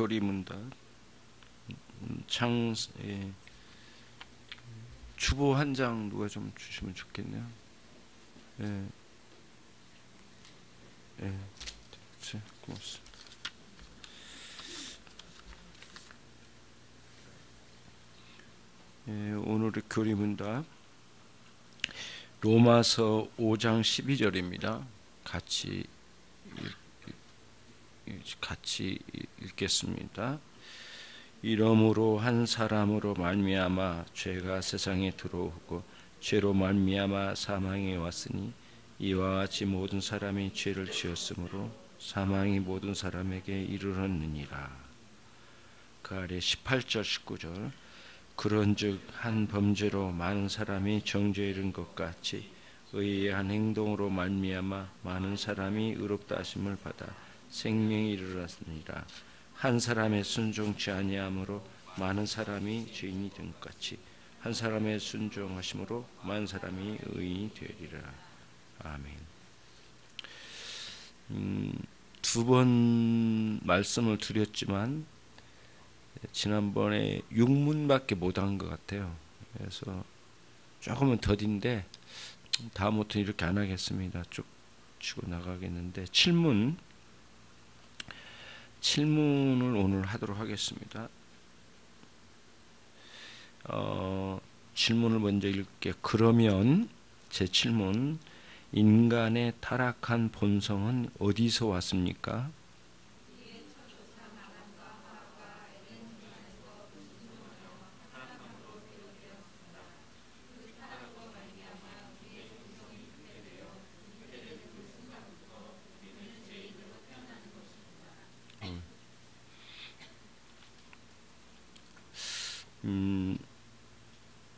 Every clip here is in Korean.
교리문답 주보 한 장 누가 좀 주시면 좋겠네요. 예, 예, 고맙습니다. 예, 오늘의 교리문답 로마서 5장 12절입니다. 같이 읽겠습니다. 이러므로 한 사람으로 말미암아 죄가 세상에 들어오고 죄로 말미암아 사망이 왔으니 이와 같이 모든 사람이 죄를 지었으므로 사망이 모든 사람에게 이르렀느니라. 그 아래 18절 19절 그런즉 한 범죄로 많은 사람이 정죄에 이른 것 같이 의의 한 행동으로 말미암아 많은 사람이 의롭다 하심을 받아 생명이 이르렀느니라. 한 사람의 순종치 아니함으로 많은 사람이 죄인이 된 것 같이 한 사람의 순종하심으로 많은 사람이 의인이 되리라. 아멘. 두 번 말씀을 드렸지만 지난번에 6문밖에 못한 것 같아요. 그래서 조금은 더딘데 다음부터는 이렇게 안 하겠습니다. 쭉 치고 나가겠는데 7문을 오늘 하도록 하겠습니다. 질문을 먼저 읽을게요. 그러면 제 7문 인간의 타락한 본성은 어디서 왔습니까?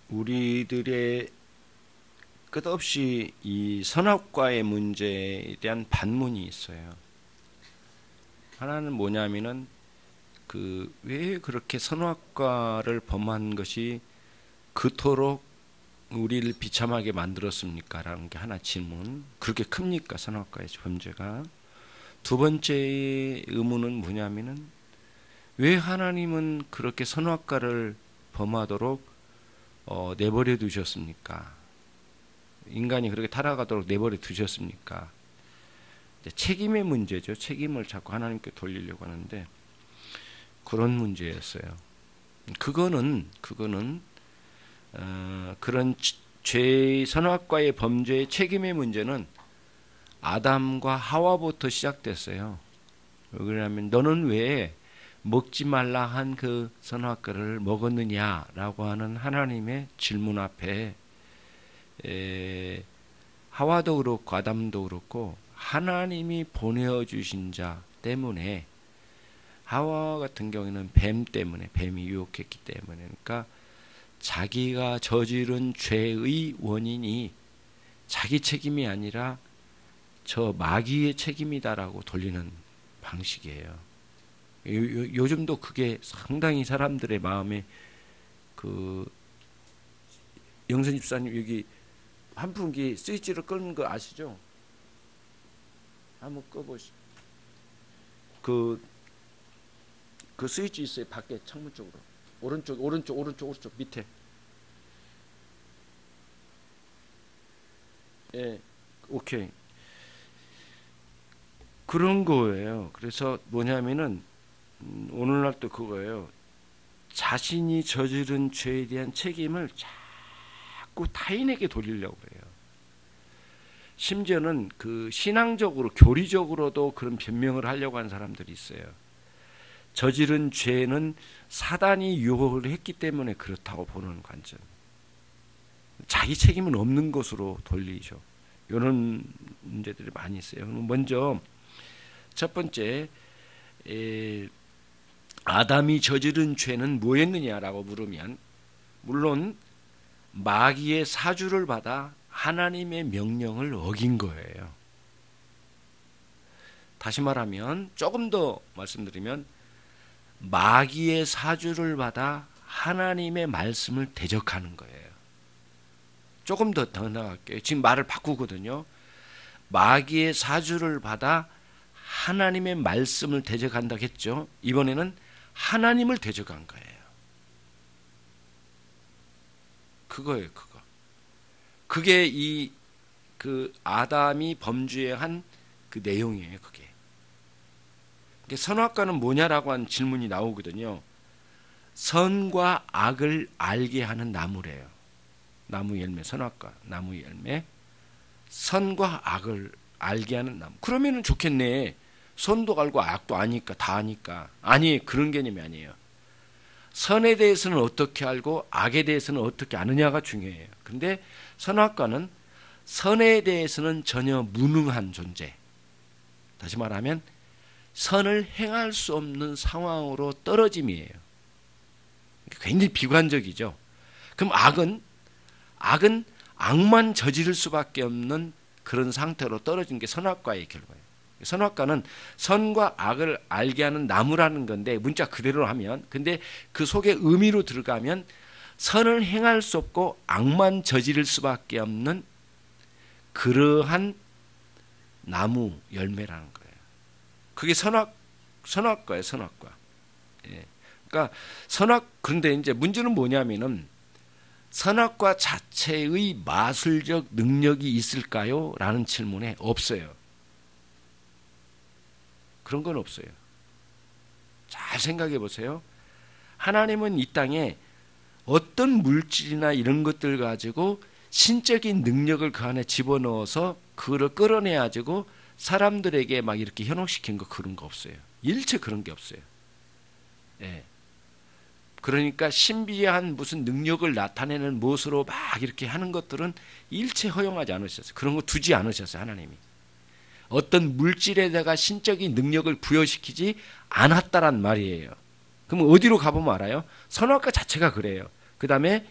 우리들의 끝없이 이 선악과의 문제에 대한 반문이 있어요. 하나는 뭐냐면은 왜 그렇게 선악과를 범한 것이 그토록 우리를 비참하게 만들었습니까? 라는 게 하나 질문. 그렇게 큽니까? 선악과의 범죄가. 두 번째 의문은 뭐냐면은 왜 하나님은 그렇게 선악과를 범하도록 내버려 두셨습니까? 인간이 그렇게 타락하도록 내버려 두셨습니까? 책임의 문제죠. 책임을 자꾸 하나님께 돌리려고 하는데 그런 문제였어요. 그거는 그런 죄의 선악과의 범죄의 책임의 문제는 아담과 하와부터 시작됐어요. 왜냐하면 너는 왜 먹지 말라 한 그 선악과를 먹었느냐라고 하는 하나님의 질문 앞에 하와도 그렇고 아담도 그렇고 하나님이 보내주신 자 때문에 하와 같은 경우에는 뱀이 유혹했기 때문에 그러니까 자기가 저지른 죄의 원인이 자기 책임이 아니라 저 마귀의 책임이다라고 돌리는 방식이에요. 요즘도 그게 상당히 사람들의 마음에 영선 집사님 여기 환풍기 스위치를 끄는 거 아시죠? 한번 꺼보시죠. 그 스위치 있어요. 밖에 창문 쪽으로 오른쪽 밑에. 예, 오케이. 그런 거예요. 그래서 뭐냐면은 오늘날도 그거예요. 자신이 저지른 죄에 대한 책임을 자꾸 타인에게 돌리려고 해요. 심지어는 신앙적으로 교리적으로도 그런 변명을 하려고 하는 사람들이 있어요. 저지른 죄는 사단이 유혹을 했기 때문에 그렇다고 보는 관점. 자기 책임은 없는 것으로 돌리죠. 이런 문제들이 많이 있어요. 먼저 첫 번째 아담이 저지른 죄는 뭐였느냐라고 물으면 물론 마귀의 사주를 받아 하나님의 명령을 어긴 거예요. 다시 말하면 조금 더 말씀드리면 마귀의 사주를 받아 하나님의 말씀을 대적하는 거예요. 조금 더 나갈게요. 지금 말을 바꾸거든요. 마귀의 사주를 받아 하나님의 말씀을 대적한다고 했죠. 이번에는 하나님을 대적한 거예요. 그거예요, 그거. 그게 그 아담이 범죄한 그 내용이에요, 그게. 선악과는 뭐냐라고 하는 질문이 나오거든요. 선과 악을 알게 하는 나무래요. 나무 열매, 선악과, 나무 열매. 선과 악을 알게 하는 나무. 그러면은 좋겠네. 선도 알고 악도 아니까, 다 아니까. 아니, 그런 개념이 아니에요. 선에 대해서는 어떻게 알고 악에 대해서는 어떻게 아느냐가 중요해요. 그런데 선악과는 선에 대해서는 전혀 무능한 존재. 다시 말하면 선을 행할 수 없는 상황으로 떨어짐이에요. 굉장히 비관적이죠. 그럼 악은 악만 저지를 수밖에 없는 그런 상태로 떨어진 게 선악과의 결과예요. 선악과는 선과 악을 알게 하는 나무라는 건데 문자 그대로 하면, 근데 그 속에 의미로 들어가면 선을 행할 수 없고 악만 저지를 수밖에 없는 그러한 나무 열매라는 거예요. 그게 선악과예요, 선악과. 예. 그러니까 그런데 이제 문제는 뭐냐면은 선악과 자체의 마술적 능력이 있을까요? 라는 질문에 없어요. 그런 건 없어요. 잘 생각해 보세요. 하나님은 이 땅에 어떤 물질이나 이런 것들 가지고 신적인 능력을 그 안에 집어넣어서 그거를 끌어내가지고 사람들에게 막 이렇게 현혹시킨 거, 그런 거 없어요. 일체 그런 게 없어요. 예. 그러니까 신비한 무슨 능력을 나타내는 무엇으로 막 이렇게 하는 것들은 일체 허용하지 않으셨어요. 그런 거 두지 않으셨어요, 하나님이. 어떤 물질에다가 신적인 능력을 부여시키지 않았다란 말이에요. 그럼 어디로 가보면 알아요? 선악과 자체가 그래요. 그 다음에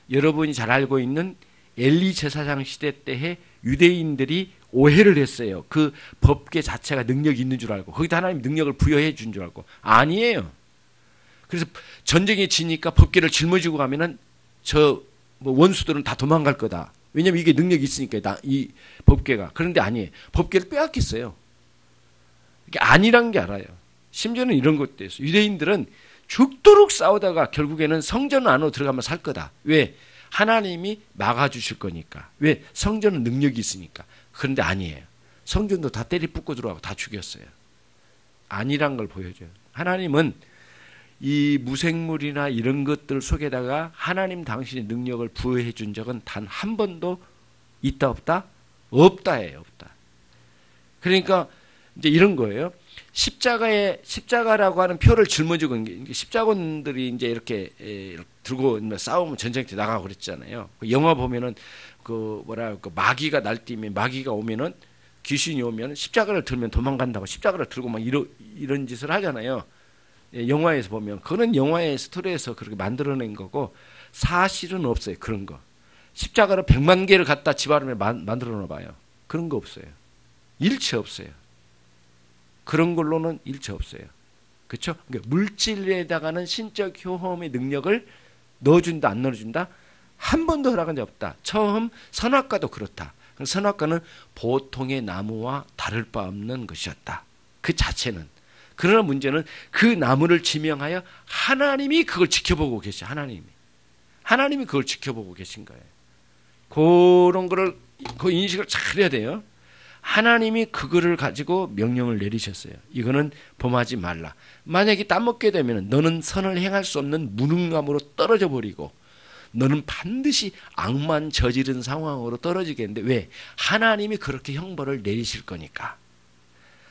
여러분이 잘 알고 있는 엘리 제사장 시대 때에 유대인들이 오해를 했어요. 그 법계 자체가 능력이 있는 줄 알고, 거기다 하나님 능력을 부여해 준 줄 알고. 아니에요. 그래서 전쟁에 지니까 법계를 짊어지고 가면은 뭐 원수들은 다 도망갈 거다. 왜냐면 이게 능력이 있으니까, 이 법계가. 그런데 아니에요. 법계를 빼앗겼어요. 이게 아니란 게 알아요. 심지어는 이런 것도 있어요. 유대인들은 죽도록 싸우다가 결국에는 성전 안으로 들어가면 살 거다. 왜? 하나님이 막아주실 거니까. 왜? 성전은 능력이 있으니까. 그런데 아니에요. 성전도 다 때리 붓고 들어가고 다 죽였어요. 아니란 걸 보여줘요. 하나님은 이 무생물이나 이런 것들 속에다가 하나님 당신의 능력을 부여해 준 적은 단 한 번도 있다 없다? 없다예요, 없다. 그러니까 이제 이런 거예요. 십자가라고 하는 표를 짊어지고, 십자군들이 이제 이렇게 들고 싸우면 전쟁 때 나가고 그랬잖아요. 영화 보면은 마귀가 날뛰면, 마귀가 오면은, 귀신이 오면 십자가를 들면 도망간다고 십자가를 들고 막 이런 짓을 하잖아요. 영화에서 보면. 그거는 영화의 스토리에서 그렇게 만들어낸 거고, 사실은 없어요, 그런 거. 십자가를 100만 개를 갖다 집안에 만들어 놔봐요. 그런 거 없어요. 일체 없어요. 그런 걸로는 일체 없어요. 그렇죠? 그러니까 물질에다가는 신적 효험의 능력을 넣어준다, 안 넣어준다? 한 번도 허락한 적 없다. 처음 선악과도 그렇다. 선악과는 보통의 나무와 다를 바 없는 것이었다. 그 자체는. 그러나 문제는 그 나무를 지명하여 하나님이 그걸 지켜보고 계셔. 하나님이 그걸 지켜보고 계신 거예요. 그런 거를, 그 인식을 잘 해야 돼요. 하나님이 그거를 가지고 명령을 내리셨어요. 이거는 범하지 말라. 만약에 따먹게 되면 너는 선을 행할 수 없는 무능함으로 떨어져 버리고, 너는 반드시 악만 저지른 상황으로 떨어지겠는데, 왜? 하나님이 그렇게 형벌을 내리실 거니까.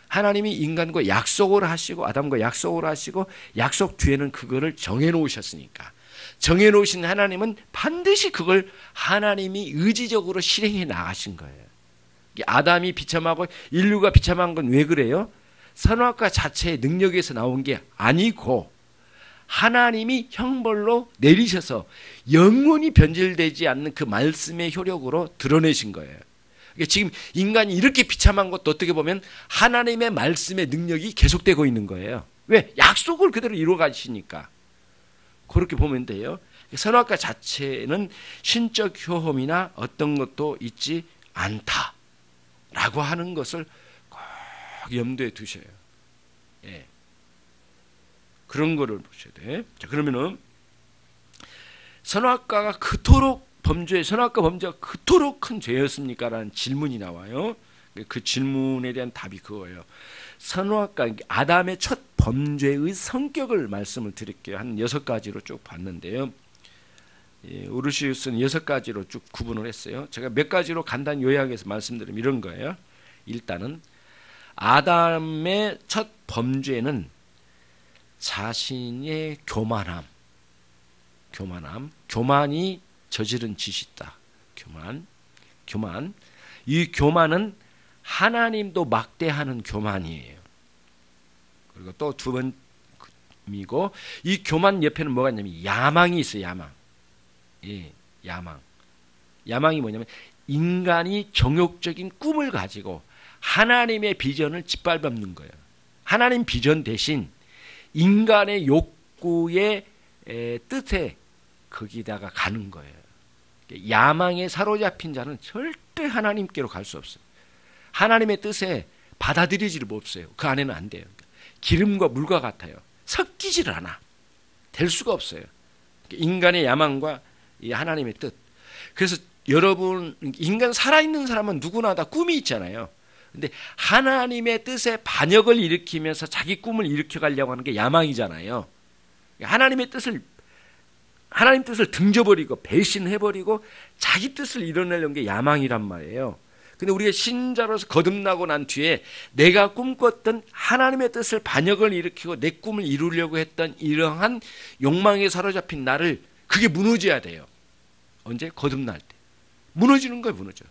하나님이 인간과 약속을 하시고, 아담과 약속을 하시고, 약속 뒤에는 그거를 정해놓으셨으니까. 정해놓으신 하나님은 반드시 그걸 하나님이 의지적으로 실행해 나가신 거예요. 아담이 비참하고 인류가 비참한 건 왜 그래요? 선악과 자체의 능력에서 나온 게 아니고, 하나님이 형벌로 내리셔서 영원히 변질되지 않는 그 말씀의 효력으로 드러내신 거예요. 지금 인간이 이렇게 비참한 것도 어떻게 보면 하나님의 말씀의 능력이 계속되고 있는 거예요. 왜? 약속을 그대로 이루어 가시니까. 그렇게 보면 돼요. 선악과 자체는 신적 효험이나 어떤 것도 있지 않다라고 하는 것을 꼭 염두에 두셔요. 예. 그런 거를 보셔야 돼. 자, 그러면은 선악과가 그토록 선악과 범죄가 그토록 큰 죄였습니까? 라는 질문이 나와요. 그 질문에 대한 답이 그거예요. 선악과, 아담의 첫 범죄의 성격을 말씀을 드릴게요. 한 6가지로 쭉 봤는데요. 오르시우스는 6가지로 쭉 구분을 했어요. 제가 몇 가지로 간단히 요약해서 말씀드리면 이런 거예요. 일단은 아담의 첫 범죄는 자신의 교만이 저지른 짓이다. 교만. 이 교만은 하나님도 막대하는 교만이에요. 그리고 또 두 번이고, 이 교만 옆에는 뭐가 있냐면 야망이 있어요. 야망이 뭐냐면 인간이 정욕적인 꿈을 가지고 하나님의 비전을 짓밟는 거예요. 하나님 비전 대신 인간의 욕구의 뜻에 거기다가 가는 거예요. 야망에 사로잡힌 자는 절대 하나님께로 갈 수 없어요. 하나님의 뜻에 받아들이지를 못해요. 그 안에는 안 돼요. 기름과 물과 같아요. 섞이지를 않아. 될 수가 없어요. 인간의 야망과 이 하나님의 뜻. 그래서 여러분, 인간 살아있는 사람은 누구나 다 꿈이 있잖아요. 근데 하나님의 뜻에 반역을 일으키면서 자기 꿈을 일으켜 가려고 하는 게 야망이잖아요. 하나님 뜻을 등져버리고 배신해버리고 자기 뜻을 이뤄내려는 게 야망이란 말이에요. 근데 우리가 신자로서 거듭나고 난 뒤에 내가 꿈꿨던 하나님의 뜻을 반역을 일으키고 내 꿈을 이루려고 했던 이러한 욕망에 사로잡힌 나를, 그게 무너져야 돼요. 언제? 거듭날 때. 무너지는 거예요, 무너져.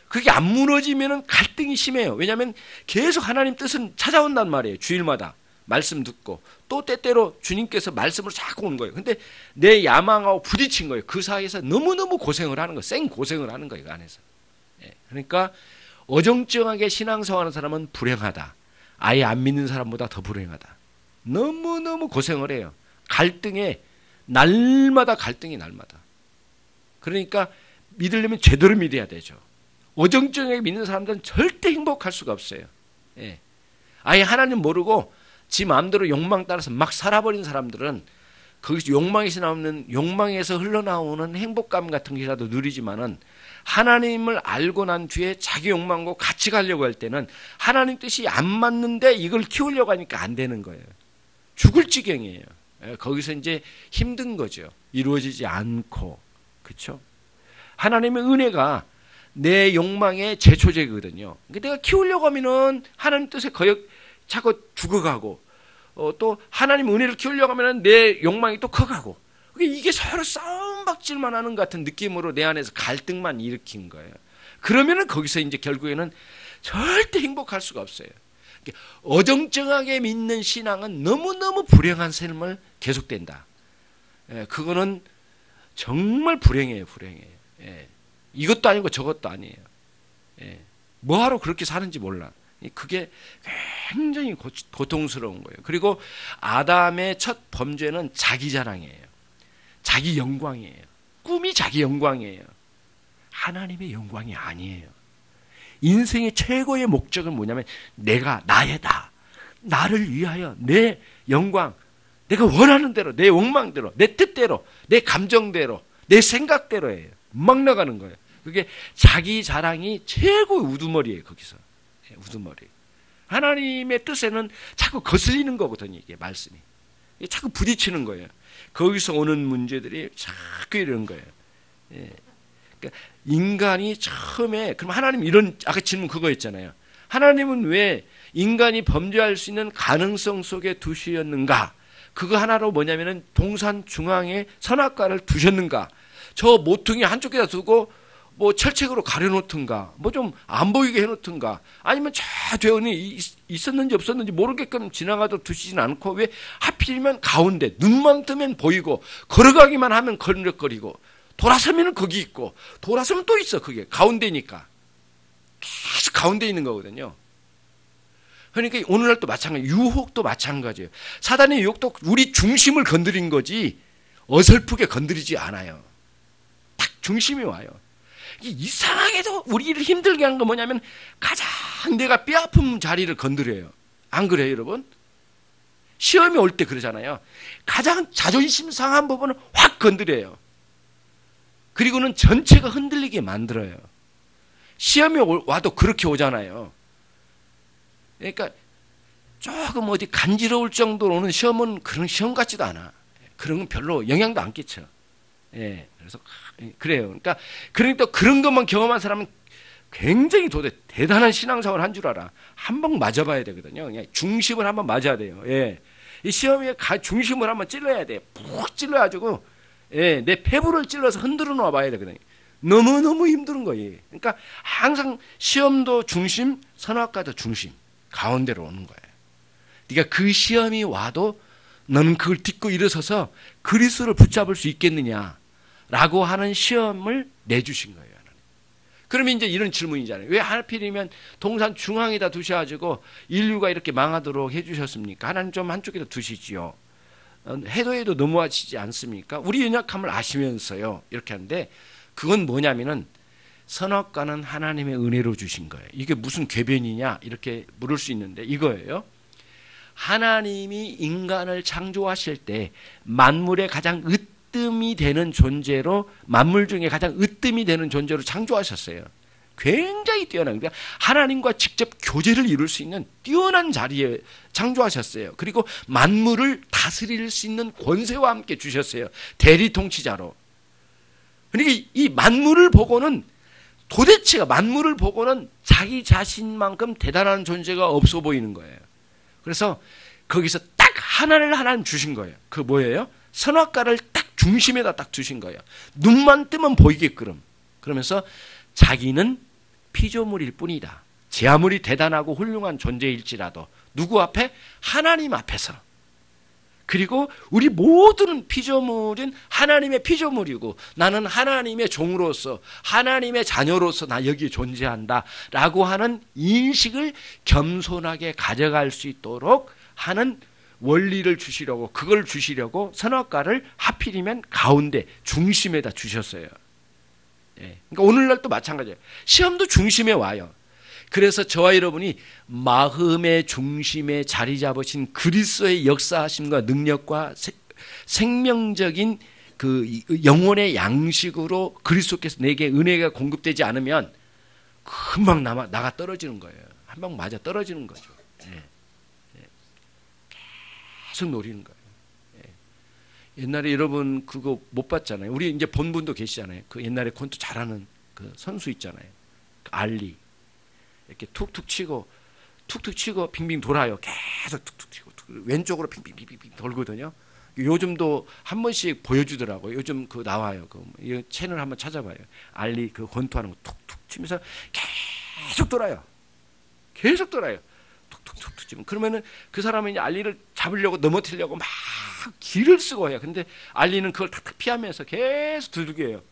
그게 안 무너지면 갈등이 심해요. 왜냐하면 계속 하나님 뜻은 찾아온단 말이에요. 주일마다 말씀 듣고 또 때때로 주님께서 말씀으로 자꾸 오는 거예요. 근데 내 야망하고 부딪힌 거예요. 그 사이에서 너무너무 고생을 하는 거예요. 생고생을 하는 거예요, 그 안에서. 그러니까 어정쩡하게 신앙생활하는 사람은 불행하다. 아예 안 믿는 사람보다 더 불행하다. 너무너무 고생을 해요. 날마다. 그러니까 믿으려면 제대로 믿어야 되죠. 어정쩡하게 믿는 사람들은 절대 행복할 수가 없어요. 아예 하나님 모르고 지 마음대로 욕망 따라서 막 살아버린 사람들은 거기서 욕망에서 흘러나오는 행복감 같은 게라도 누리지만은, 하나님을 알고 난 뒤에 자기 욕망과 같이 가려고 할 때는 하나님 뜻이 안 맞는데 이걸 키우려고 하니까 안 되는 거예요. 죽을 지경이에요. 거기서 이제 힘든 거죠. 이루어지지 않고. 그렇죠? 하나님의 은혜가 내 욕망의 제초제거든요. 내가 키우려고 하면은 하나님 뜻에 자꾸 죽어가고, 또 하나님 은혜를 키우려고 하면은 내 욕망이 또 커가고, 이게 서로 싸움박질만 하는 것 같은 느낌으로 내 안에서 갈등만 일으킨 거예요. 그러면은 거기서 이제 결국에는 절대 행복할 수가 없어요. 어정쩡하게 믿는 신앙은 너무너무 불행한 삶을 계속된다. 그거는 정말 불행해요. 이것도 아니고 저것도 아니에요. 뭐하러 그렇게 사는지 몰라. 그게 굉장히 고통스러운 거예요. 그리고 아담의 첫 범죄는 자기 자랑이에요. 자기 영광이에요. 꿈이 자기 영광이에요. 하나님의 영광이 아니에요. 인생의 최고의 목적은 뭐냐면 나다. 나를 위하여 내 영광, 내가 원하는 대로, 내 욕망대로, 내 뜻대로, 내 감정대로, 내 생각대로예요. 막 나가는 거예요. 그게 자기 자랑이 최고의 우두머리예요. 거기서. 우두머리. 하나님의 뜻에는 자꾸 거슬리는 거거든요. 이게 말씀이. 자꾸 부딪히는 거예요. 거기서 오는 문제들이 자꾸 이런 거예요. 그러니까 인간이 처음에, 그럼 하나님 아까 질문 그거 있잖아요. 하나님은 왜 인간이 범죄할 수 있는 가능성 속에 두시었는가? 그거 하나로 뭐냐면은 동산 중앙에 선악과를 두셨는가? 저 모퉁이 한쪽에다 두고 뭐 철책으로 가려놓든가, 뭐 좀 안 보이게 해놓든가, 아니면 저 대원이 있었는지 없었는지 모르게끔 지나가도 두시진 않고, 왜 하필이면 가운데, 눈만 뜨면 보이고, 걸어가기만 하면 걸럭거리고, 돌아서면 거기 있고, 돌아서면 또 있어. 그게 가운데니까 계속 가운데 있는 거거든요. 그러니까 오늘날도 마찬가지, 유혹도 마찬가지예요. 사단의 유혹도 우리 중심을 건드린 거지 어설프게 건드리지 않아요. 딱 중심이 와요. 이상하게도 우리를 힘들게 하는 건 뭐냐면 가장 내가 뼈아픈 자리를 건드려요. 안 그래요, 여러분? 시험이 올 때 그러잖아요. 가장 자존심 상한 부분을 확 건드려요. 그리고는 전체가 흔들리게 만들어요. 시험이 와도 그렇게 오잖아요. 그러니까 조금 어디 간지러울 정도로 오는 시험은 그런 시험 같지도 않아. 그런 건 별로 영향도 안 끼쳐. 예, 그래서 그래요. 그러니까 그런 것만 경험한 사람은 굉장히 대단한 신앙생활을 한 줄 알아. 한 번 맞아봐야 되거든요. 그냥 중심을 한번 맞아야 돼요. 예, 이 시험에 중심을 한번 찔러야 돼. 푹 찔러가지고 예, 내 폐부를 찔러서 흔들어 놓아봐야 되거든요. 너무너무 힘든 거예요. 그러니까 항상 시험도 중심, 선악과도 중심, 가운데로 오는 거예요. 네가 그 시험이 와도 너는 그걸 딛고 일어서서 그리스도를 붙잡을 수 있겠느냐라고 하는 시험을 내주신 거예요. 그러면 이제 이런 질문이잖아요. 왜 하필이면 동산 중앙에다 두셔가지고 인류가 이렇게 망하도록 해주셨습니까? 하나님 좀 한쪽에다 두시지요. 해도 너무하시지 않습니까? 우리 연약함을 아시면서요. 이렇게 하는데 그건 뭐냐면은 선악과는 하나님의 은혜로 주신 거예요. 이게 무슨 궤변이냐 이렇게 물을 수 있는데 이거예요. 하나님이 인간을 창조하실 때 만물의 가장 으뜸이 되는 존재로, 만물 중에 가장 으뜸이 되는 존재로 창조하셨어요. 굉장히 뛰어난, 그러니까 하나님과 직접 교제를 이룰 수 있는 뛰어난 자리에 창조하셨어요. 그리고 만물을 다스릴 수 있는 권세와 함께 주셨어요. 대리통치자로. 그러니까 이 만물을 보고는, 도대체가 만물을 보고는 자기 자신만큼 대단한 존재가 없어 보이는 거예요. 그래서 거기서 딱 하나를 하나님 주신 거예요. 그 뭐예요? 선악과를 딱 중심에다 딱 주신 거예요. 눈만 뜨면 보이게끔. 그러면서 자기는 피조물일 뿐이다. 제 아무리 대단하고 훌륭한 존재일지라도 누구 앞에? 하나님 앞에서. 그리고 우리 모두는 피조물인 하나님의 피조물이고 나는 하나님의 종으로서, 하나님의 자녀로서 나 여기 존재한다 라고 하는 인식을 겸손하게 가져갈 수 있도록 하는 원리를 주시려고, 그걸 주시려고 선악과를 하필이면 가운데 중심에다 주셨어요. 예. 그러니까 오늘날도 마찬가지예요. 시험도 중심에 와요. 그래서 저와 여러분이 마음의 중심에 자리 잡으신 그리스도의 역사하심과 능력과 생명적인 그 영혼의 양식으로 그리스도께서 내게 은혜가 공급되지 않으면 금방 나가 떨어지는 거예요. 한 방 맞아 떨어지는 거죠. 예. 계속 노리는 거예요. 예. 옛날에 여러분 그거 못 봤잖아요. 우리 이제 본 분도 계시잖아요. 그 옛날에 콘트 잘하는 그 선수 있잖아요. 그 알리. 이렇게 툭툭 치고 빙빙 돌아요. 계속 툭툭 치고 왼쪽으로 빙빙 돌거든요. 요즘도 한 번씩 보여주더라고요. 요즘 그 나와요. 이 채널 한번 찾아봐요. 알리 그 권투하는 거 툭툭 치면서 계속 돌아요. 계속 돌아요. 툭툭툭툭 치면 그러면은 그 사람은 이제 알리를 잡으려고 넘어뜨리려고 막 기를 쓰고 해요. 근데 알리는 그걸 탁탁 피하면서 계속 두들겨요.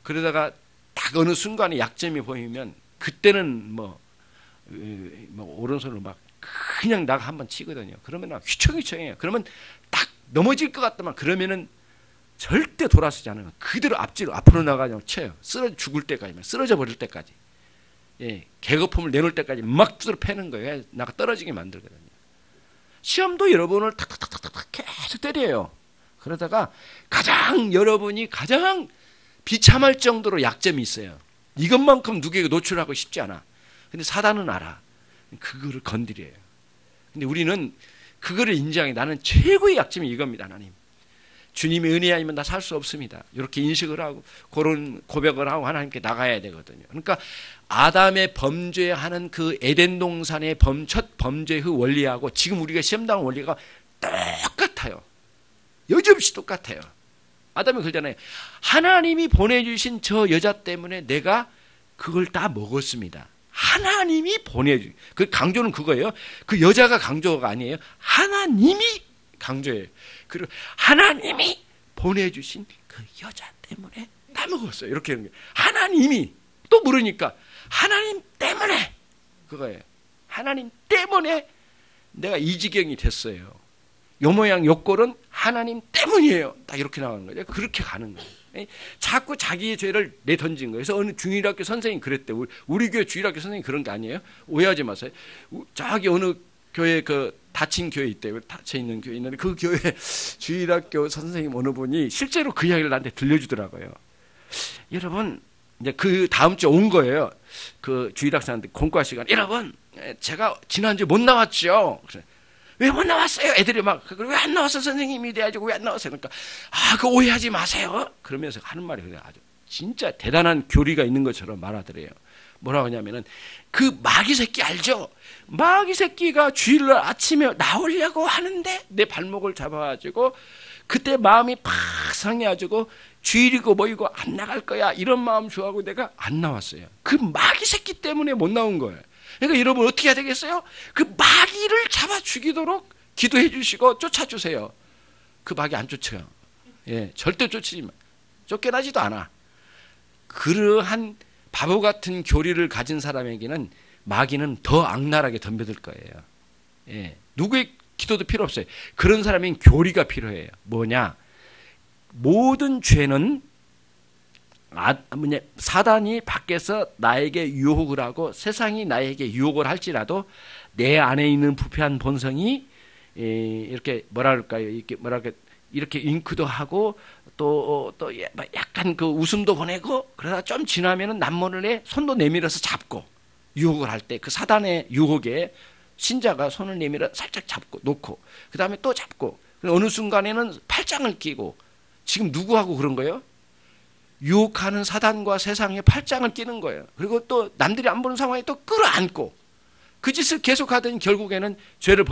그러다가 딱 어느 순간에 약점이 보이면 그때는 뭐 오른손으로 막 그냥 나가 한번 치거든요. 그러면 휘청휘청해요. 그러면 딱 넘어질 것 같다만 그러면은 절대 돌아서지 않아요. 그대로 앞으로 나가서 쳐요. 죽을 때까지만, 쓰러져 버릴 때까지. 예, 개거품을 내놓을 때까지 막 두드려 패는 거예요. 나가 떨어지게 만들거든요. 시험도 여러분을 탁탁탁탁탁 계속 때려요. 그러다가 여러분이 가장 비참할 정도로 약점이 있어요. 이것만큼 누구에게 노출하고 싶지 않아. 근데 사단은 알아. 그거를 건드려요. 근데 우리는 그거를 인정해. 나는 최고의 약점이 이겁니다. 하나님. 주님의 은혜 아니면 나 살 수 없습니다. 이렇게 인식을 하고 그런 고백을 하고 하나님께 나가야 되거든요. 그러니까 아담의 범죄하는 그 에덴 동산의 첫 범죄의 그 원리하고 지금 우리가 시험당한 원리가 똑같아요. 여지없이 똑같아요. 아담이 그러잖아요. 하나님이 보내주신 저 여자 때문에 내가 그걸 다 먹었습니다. 하나님이 보내주. 그 강조는 그거예요. 그 여자가 강조가 아니에요. 하나님이 강조예요. 그리고 하나님이 보내주신 그 여자 때문에 다 먹었어요. 이렇게 하는 거예요. 하나님이 또 모르니까 하나님 때문에 그거예요. 하나님 때문에 내가 이 지경이 됐어요. 요 모양 요 꼴은 하나님 때문이에요. 딱 이렇게 나가는 거죠. 그렇게 가는 거예요. 자꾸 자기의 죄를 내던진 거예요. 그래서 어느 중일학교 선생님이 그랬대. 우리 교회 중일학교 선생님이 그런 게 아니에요. 오해하지 마세요. 저기 어느 교회 그 닫힌 교회 있대요. 닫혀 있는 교회 있는데 그 교회 주일학교 선생님 어느 분이 실제로 그 이야기를 나한테 들려주더라고요. 여러분, 이제 그 다음 주에 온 거예요. 그 주일학생한테 공과 시간. 여러분, 제가 지난주에 못 나왔죠. 왜 못 나왔어요? 애들이 막, 왜 안 나왔어? 선생님이 돼야지. 왜 안 나왔어요? 그러니까, 그 오해하지 마세요. 그러면서 하는 말이 그래요. 아주 진짜 대단한 교리가 있는 것처럼 말하더래요. 뭐라고 하냐면은, 그 마귀 새끼 알죠? 마귀 새끼가 주일날 아침에 나오려고 하는데, 내 발목을 잡아가지고, 그때 마음이 팍 상해가지고, 주일이고 뭐이고 안 나갈 거야. 이런 마음 좋아하고 내가 안 나왔어요. 그 마귀 새끼 때문에 못 나온 거예요. 그러니까 여러분 어떻게 해야 되겠어요? 그 마귀를 잡아 죽이도록 기도해 주시고 쫓아주세요. 그 마귀 안 쫓아요. 예, 절대 쫓지 마. 쫓겨나지도 않아. 그러한 바보 같은 교리를 가진 사람에게는 마귀는 더 악랄하게 덤벼들 거예요. 예, 누구의 기도도 필요 없어요. 그런 사람엔 교리가 필요해요. 뭐냐? 모든 죄는 사단이 밖에서 나에게 유혹을 하고 세상이 나에게 유혹을 할지라도 내 안에 있는 부패한 본성이 이렇게 이렇게 윙크도 하고 또 약간 그 웃음도 보내고 그러다 좀 지나면은 남모르게 손도 내밀어서 잡고 유혹을 할 때 그 사단의 유혹에 신자가 손을 내밀어 살짝 잡고 놓고 그 다음에 또 잡고 어느 순간에는 팔짱을 끼고 지금 누구하고 그런 거예요? 유혹하는 사단과 세상에 팔짱을 끼는 거예요. 그리고 또 남들이 안 보는 상황에 또 끌어안고 그 짓을 계속하더니 결국에는 죄를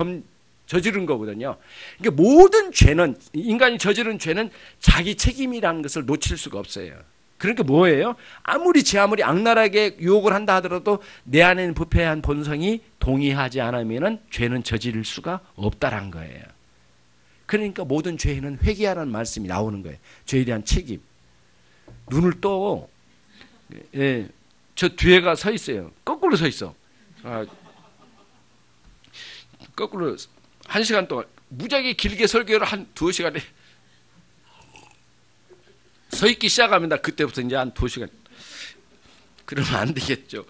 저지른 거거든요. 그러니까 모든 죄는 인간이 저지른 죄는 자기 책임이라는 것을 놓칠 수가 없어요. 그러니까 뭐예요? 아무리 악랄하게 유혹을 한다 하더라도 내 안에는 부패한 본성이 동의하지 않으면 죄는 저지를 수가 없다란 거예요. 그러니까 모든 죄에는 회개하라는 말씀이 나오는 거예요. 죄에 대한 책임. 눈을 떠. 예, 저 뒤에가 서 있어요. 거꾸로 서 있어. 거꾸로 1시간 동안 무지하게 길게 설교를 한 2시간에 서 있기 시작합니다. 그때부터 이제 한 2시간. 그러면 안 되겠죠.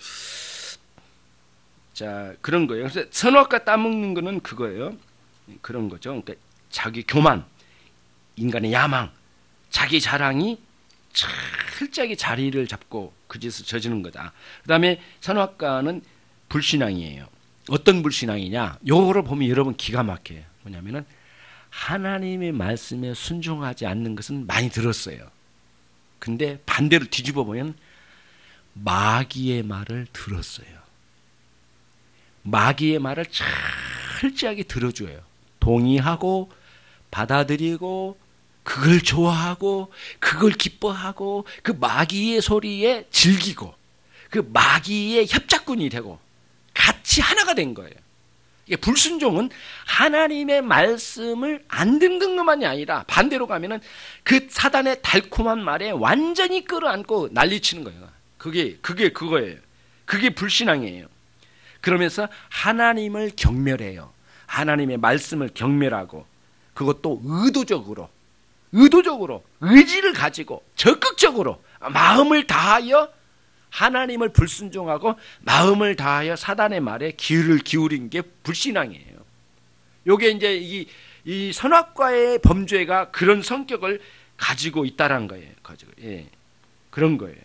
자, 그런 거예요. 그래서 선악과 따먹는 거는 그거예요. 그런 거죠. 그러니까 자기 교만, 인간의 야망, 자기 자랑이 철저하게 자리를 잡고 그 짓을 저지르는 거다. 그 다음에 선악과는 불신앙이에요. 어떤 불신앙이냐? 요거를 보면 여러분 기가 막혀요. 뭐냐면은 하나님의 말씀에 순종하지 않는 것은 많이 들었어요. 근데 반대로 뒤집어 보면 마귀의 말을 들었어요. 마귀의 말을 철저하게 들어줘요. 동의하고 받아들이고 그걸 좋아하고 그걸 기뻐하고 그 마귀의 소리에 즐기고 그 마귀의 협작꾼이 되고 같이 하나가 된 거예요. 이게 불순종은 하나님의 말씀을 안 듣는 것만이 아니라 반대로 가면은 그 사단의 달콤한 말에 완전히 끌어안고 난리치는 거예요. 그게 그거예요. 그게 불신앙이에요. 그러면서 하나님을 경멸해요. 하나님의 말씀을 경멸하고 그것도 의도적으로 의지를 가지고 적극적으로 마음을 다하여 하나님을 불순종하고 마음을 다하여 사단의 말에 귀를 기울인 게 불신앙이에요. 요게 이제 이 선악과의 범죄가 그런 성격을 가지고 있다는 거예요. 예. 그런 거예요.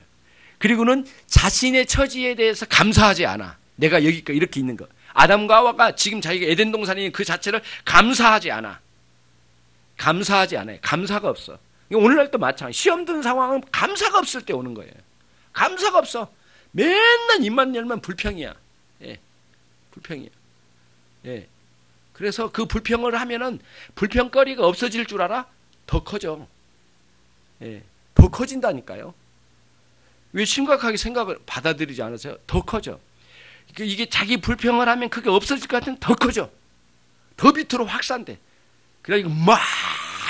그리고는 자신의 처지에 대해서 감사하지 않아. 내가 여기까지 이렇게 있는 거. 아담과 하와가 지금 자기가 에덴 동산인 그 자체를 감사하지 않아. 감사하지 않아요. 감사가 없어. 오늘날도 마찬가지. 시험 든 상황은 감사가 없을 때 오는 거예요. 감사가 없어. 맨날 입만 열면 불평이야. 예. 불평이야. 예. 그래서 그 불평을 하면은 불평거리가 없어질 줄 알아? 더 커져. 예. 더 커진다니까요. 왜 심각하게 생각을 받아들이지 않으세요? 더 커져. 이게 자기 불평을 하면 그게 없어질 것 같으면 더 커져. 더 밑으로 확산돼. 그러니까 막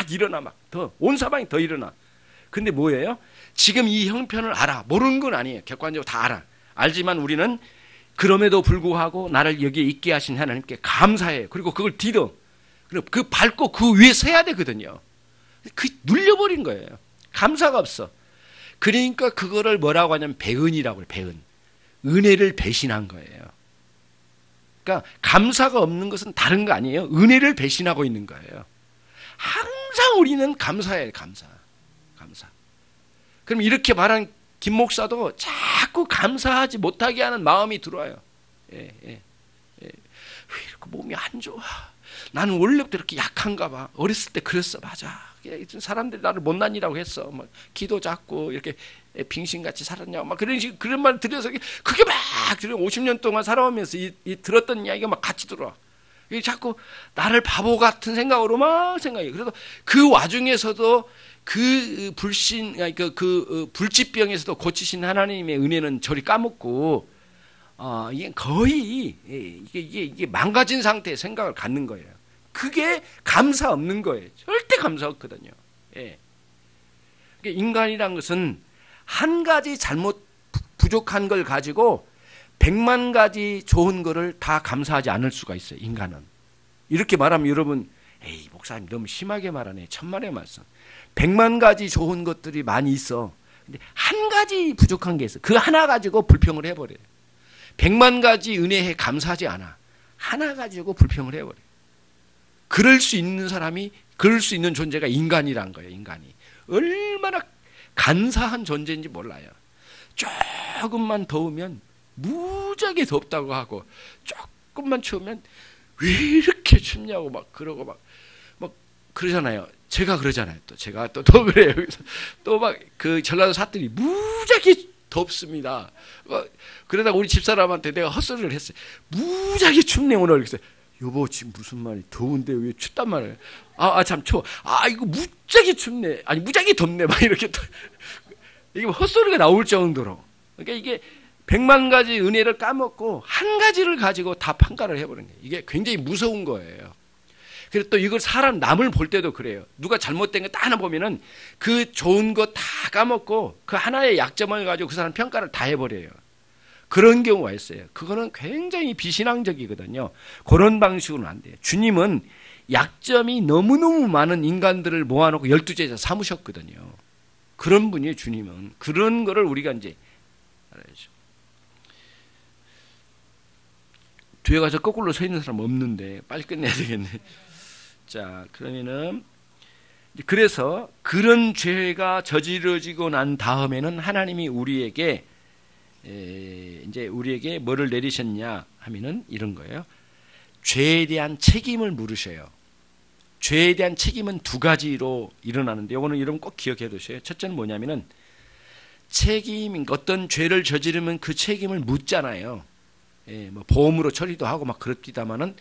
일어나 막 더 온 사방이 더 일어나. 근데 뭐예요? 지금 이 형편을 알아. 모르는 건 아니에요. 객관적으로 다 알아. 알지만 우리는 그럼에도 불구하고 나를 여기에 있게 하신 하나님께 감사해요. 그리고 그걸 디뎌. 그리고 그 밟고 그 위에 서야 되거든요. 그 눌려버린 거예요. 감사가 없어. 그러니까 그거를 뭐라고 하냐면 배은이라고 해요. 배은. 은혜를 배신한 거예요. 그러니까 감사가 없는 것은 다른 거 아니에요. 은혜를 배신하고 있는 거예요. 항상 우리는 감사해요. 감사. 그럼 이렇게 말한 김 목사도 자꾸 감사하지 못하게 하는 마음이 들어와요. 왜 이렇게 몸이 안 좋아? 나는 원래부터 이렇게 약한가 봐. 어렸을 때 그랬어. 맞아. 사람들이 나를 못난이라고 했어. 막 기도 작고 이렇게 빙신같이 살았냐. 막 그런 말 들려서 그게 막 50년 동안 살아오면서 들었던 이야기가 막 같이 들어와. 자꾸 나를 바보 같은 생각으로 막 생각해요. 그래서 그 와중에서도 그 불신, 그 불치병에서도 고치신 하나님의 은혜는 저리 까먹고, 이게 거의, 이게 망가진 상태의 생각을 갖는 거예요. 그게 감사 없는 거예요. 절대 감사 없거든요. 예. 인간이란 것은 한 가지 잘못 부족한 걸 가지고 100만 가지 좋은 거를 다 감사하지 않을 수가 있어요. 인간은. 이렇게 말하면 여러분, 에이 목사님 너무 심하게 말하네. 천만의 말씀. 100만 가지 좋은 것들이 많이 있어. 근데 한 가지 부족한 게 있어. 그 하나 가지고 불평을 해버려요. 100만 가지 은혜에 감사하지 않아. 하나 가지고 불평을 해버려요. 그럴 수 있는 사람이, 그럴 수 있는 존재가 인간이란 거예요. 인간이. 얼마나 간사한 존재인지 몰라요. 조금만 더우면 무지하게 덥다고 하고, 조금만 추우면 왜 이렇게 춥냐고 막 그러고 막 그러잖아요. 제가 그러잖아요. 또 제가 또 그래요. 또 막 그 전라도 사투리 무지하게 덥습니다. 그러다가 우리 집사람한테 내가 헛소리를 했어요. 무지하게 춥네 오늘. 그래서 여보 지금 무슨 말이 더운데 왜 춥단 말이에요. 참 추워. 이거 무지하게 춥네. 아니 무지하게 덥네. 막 이렇게 또 이게 헛소리가 나올 정도로. 그러니까 이게 100만 가지 은혜를 까먹고 한 가지를 가지고 다 평가를 해버리는 거예요. 이게 굉장히 무서운 거예요. 그리고 또 이걸 남을 볼 때도 그래요. 누가 잘못된 거 딱 하나 보면은 그 좋은 거 다 까먹고 그 하나의 약점을 가지고 그 사람 평가를 다 해버려요. 그런 경우가 있어요. 그거는 굉장히 비신앙적이거든요. 그런 방식으로는 안 돼요. 주님은 약점이 너무너무 많은 인간들을 모아놓고 12제자 삼으셨거든요. 그런 분이에요, 주님은. 그런 거를 우리가 이제 알아야죠. 뒤에 가서 거꾸로 서 있는 사람 없는데 빨리 끝내야 되겠네. 자, 그러면은 그래서 그런 죄가 저지러지고 난 다음에는 하나님이 우리에게 뭐를 내리셨냐 하면은 이런 거예요. 죄에 대한 책임을 물으셔요. 죄에 대한 책임은 두 가지로 일어나는데 이거는 여러분 꼭 기억해 두세요. 첫째는 뭐냐면은 어떤 죄를 저지르면 그 책임을 묻잖아요. 뭐 보험으로 처리도 하고 막 그렇디다마는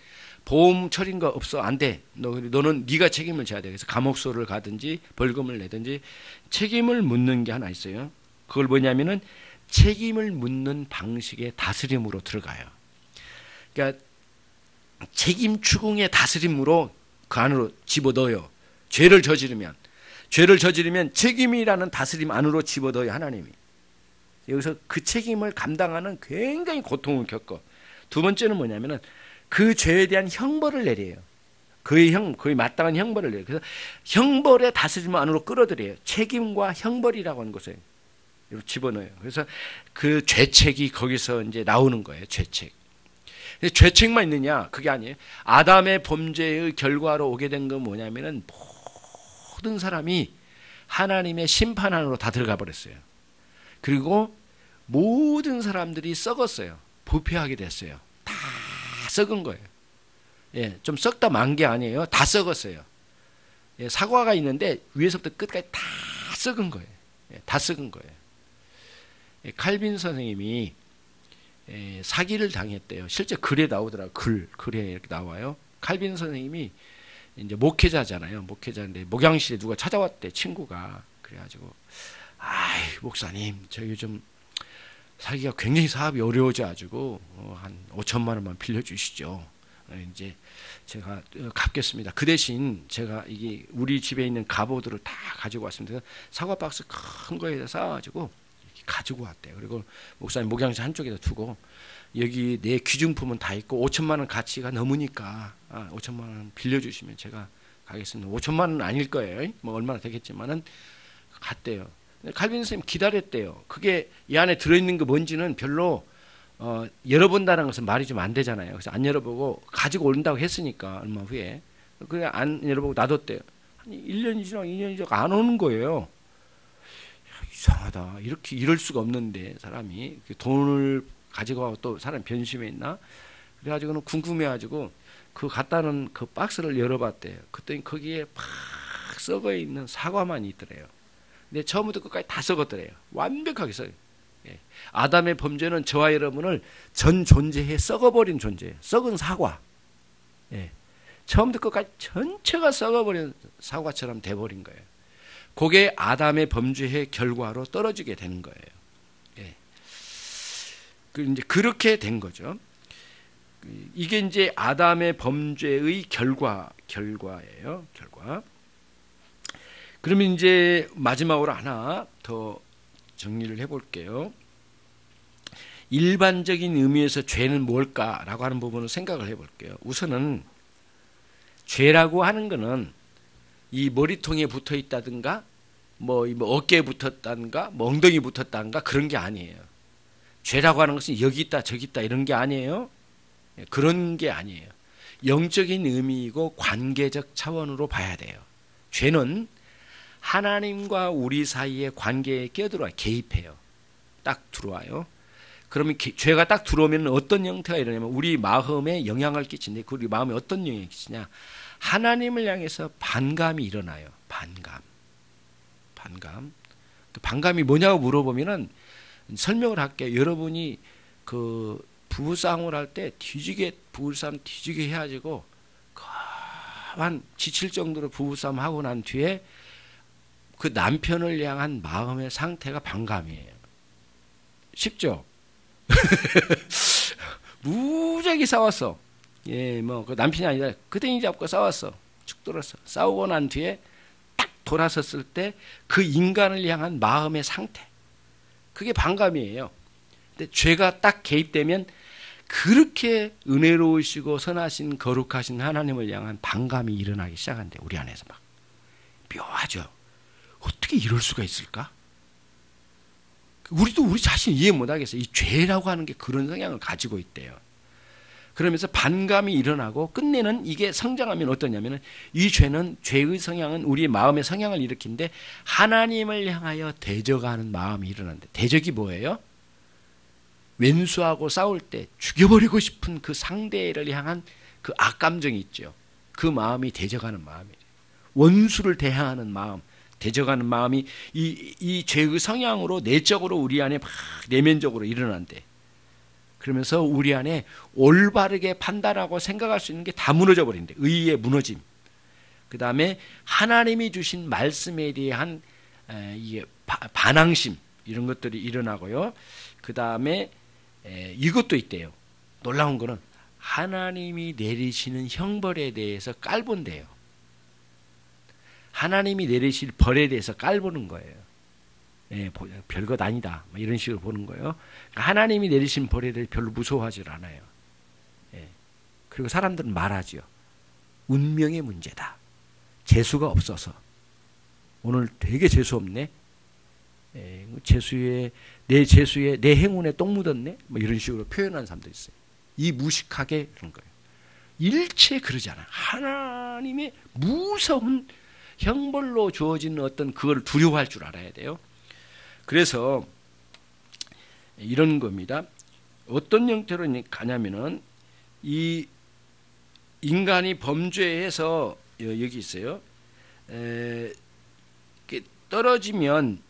보험 처리인 거 없어 안 돼. 너는 네가 책임을 져야 돼. 그래서 감옥소를 가든지 벌금을 내든지 책임을 묻는 게 하나 있어요. 그걸 뭐냐면은 책임을 묻는 방식의 다스림으로 들어가요. 그러니까 책임 추궁의 다스림으로 그 안으로 집어넣어요. 죄를 저지르면 책임이라는 다스림 안으로 집어넣어요. 하나님이. 여기서 그 책임을 감당하는 굉장히 고통을 겪어. 두 번째는 뭐냐면은 그 죄에 대한 형벌을 내려요. 거의 마땅한 형벌을 내요. 그래서 형벌의 다스림 안으로 끌어들여요. 책임과 형벌이라고 하는 것을 집어넣어요. 그래서 그 죄책이 거기서 이제 나오는 거예요. 죄책. 죄책만 있느냐? 그게 아니에요. 아담의 범죄의 결과로 오게 된 건 뭐냐면은 모든 사람이 하나님의 심판 안으로 다 들어가 버렸어요. 그리고 모든 사람들이 썩었어요. 부패하게 됐어요. 다 썩은 거예요. 좀 썩다 만 게 아니에요. 다 썩었어요. 사과가 있는데 위에서부터 끝까지 다 썩은 거예요. 다 썩은 거예요. 칼빈 선생님이 사기를 당했대요. 실제 글에 나오더라고요. 글에 이렇게 나와요. 칼빈 선생님이 이제 목회자잖아요. 목회자인데 목양실에 누가 찾아왔대. 친구가. 그래가지고 목사님 저 요즘 살기가 굉장히 사업이 어려워져가지고 한 5천만 원만 빌려주시죠. 이제 제가 갚겠습니다. 그 대신 제가 이게 우리 집에 있는 갑오들을 다 가지고 왔습니다. 사과 박스 큰 거에다 싸가지고 이렇게 가지고 왔대요. 그리고 목사님 목양실 한쪽에다 두고 여기 내 귀중품은 다 있고 5천만 원 가치가 넘으니까 5천만 원 빌려주시면 제가 가겠습니다. 5천만 원은 아닐 거예요. 뭐 얼마나 되겠지만은 갔대요. 칼빈 선생님 기다렸대요. 그게 이 안에 들어있는 게 뭔지는 별로 열어본다는 것은 말이 좀 안 되잖아요. 그래서 안 열어보고 가지고 온다고 했으니까 얼마 후에 그래 안 열어보고 놔뒀대요. 한 1년이 지나고 2년이 지나고 안 오는 거예요. 이상하다. 이렇게 이럴 수가 없는데 사람이 돈을 가지고 가고 또 사람 변심해 있나? 그래가지고는 궁금해가지고 그 갖다는 그 박스를 열어봤대요. 그랬더니 거기에 팍 썩어 있는 사과만 있더래요. 근데 처음부터 끝까지 다 썩었더래요. 완벽하게 썩어요. 예. 아담의 범죄는 저와 여러분을 전 존재에 썩어버린 존재예요. 썩은 사과. 예. 처음부터 끝까지 전체가 썩어버린 사과처럼 돼버린 거예요. 그게 아담의 범죄의 결과로 떨어지게 되는 거예요. 예. 이제 그렇게 된 거죠. 이게 이제 아담의 범죄의 결과예요. 결과. 그러면 이제 마지막으로 하나 더 정리를 해볼게요. 일반적인 의미에서 죄는 뭘까라고 하는 부분을 생각을 해볼게요. 우선은 죄라고 하는 거는 이 머리통에 붙어 있다든가 뭐 어깨에 붙었다든가 뭐 엉덩이에 붙었다든가 그런 게 아니에요. 죄라고 하는 것은 여기 있다 저기 있다 이런 게 아니에요. 그런 게 아니에요. 영적인 의미이고 관계적 차원으로 봐야 돼요. 죄는 하나님과 우리 사이의 관계에 끼어들어와요. 개입해요. 딱 들어와요. 그러면 죄가 딱 들어오면 어떤 형태가 일어나냐면 우리 마음에 영향을 끼치는데 그 우리 마음에 어떤 영향을 끼치냐. 하나님을 향해서 반감이 일어나요. 반감. 그 반감이 뭐냐고 물어보면은 설명을 할게요. 여러분이 그 부부싸움을 할 때 부부싸움 뒤지게 해가지고 한 지칠 정도로 부부싸움 하고 난 뒤에 그 남편을 향한 마음의 상태가 반감이에요. 쉽죠? 무지하게 싸웠어. 예, 뭐 그 남편이 아니라 그댕이 잡고 싸웠어. 축 들었어. 싸우고 난 뒤에 딱 돌아섰을 때 그 인간을 향한 마음의 상태. 그게 반감이에요. 근데 죄가 딱 개입되면 그렇게 은혜로우시고 선하신 거룩하신 하나님을 향한 반감이 일어나기 시작한대. 우리 안에서 막. 묘하죠. 어떻게 이럴 수가 있을까? 우리도 우리 자신 이해 못하겠어요. 이 죄라고 하는 게 그런 성향을 가지고 있대요. 그러면서 반감이 일어나고 끝내는 이게 성장하면 어떠냐면은 이 죄의 성향은 우리의 마음의 성향을 일으키는데 하나님을 향하여 대적하는 마음이 일어난대. 대적이 뭐예요? 왼수하고 싸울 때 죽여버리고 싶은 그 상대를 향한 그 악감정이 있죠. 그 마음이 대적하는 마음이에요. 원수를 대항하는 마음, 대적하는 마음이 이 죄의 성향으로 내적으로 우리 안에 막 내면적으로 일어난대. 그러면서 우리 안에 올바르게 판단하고 생각할 수 있는 게 다 무너져 버린대. 의의 무너짐. 그 다음에 하나님이 주신 말씀에 대한 반항심 이런 것들이 일어나고요. 그 다음에 이것도 있대요. 놀라운 거는 하나님이 내리시는 형벌에 대해서 깔본대요. 하나님이 내리실 벌에 대해서 깔보는 거예요. 예, 별것 아니다. 이런 식으로 보는 거예요. 하나님이 내리신 벌에 대해 별로 무서워하지 않아요. 예. 그리고 사람들은 말하죠. 운명의 문제다. 재수가 없어서. 오늘 되게 재수 없네. 예, 내 행운에 똥 묻었네. 뭐 이런 식으로 표현하는 사람도 있어요. 이 무식하게 그런 거예요. 일체 그러지 않아요. 하나님의 무서운 형벌로 주어지는 어떤 그걸 두려워할 줄 알아야 돼요. 그래서 이런 겁니다. 어떤 형태로 가냐면은 이 인간이 범죄해서 여기 있어요. 떨어지면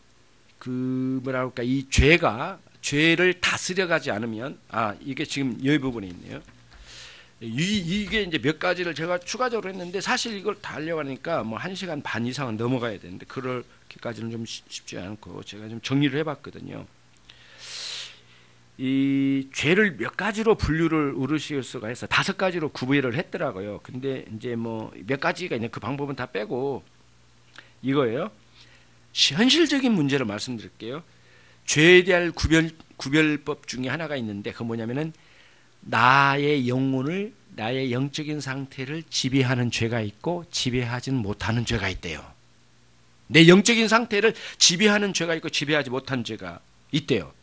그 뭐라 할까 이 죄를 다스려가지 않으면 이게 지금 여기 부분에 있네요. 이게 이제 몇 가지를 제가 추가적으로 했는데 사실 이걸 다 하려고 하니까 뭐 1시간 반 이상은 넘어가야 되는데 그렇게까지는 좀 쉽지 않고 제가 좀 정리를 해봤거든요. 이 죄를 몇 가지로 분류를 우르실 수가 있어 5가지로 구별을 했더라고요. 근데 이제 뭐 몇 가지가 있는 그 방법은 다 빼고 이거예요. 현실적인 문제를 말씀드릴게요. 죄에 대한 구별법 중에 하나가 있는데 그건 뭐냐면은 나의 영혼을 나의 영적인 상태를 지배하는 죄가 있고 지배하지는 못하는 죄가 있대요. 내 영적인 상태를 지배하는 죄가 있고 지배하지 못한 죄가 있대요.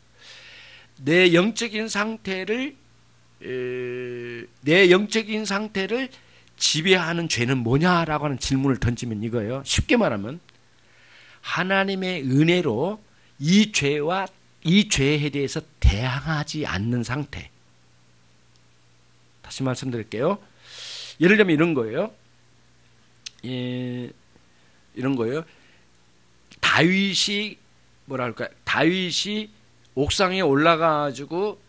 내 영적인 상태를 지배하는 죄는 뭐냐라고 하는 질문을 던지면 이거예요. 쉽게 말하면 하나님의 은혜로 이 죄에 대해서 대항하지 않는 상태. 다시 말씀드릴게요. 예를 들면 이런 거예요. 이런 거예요. 다윗이 다윗이 옥상에 올라가지고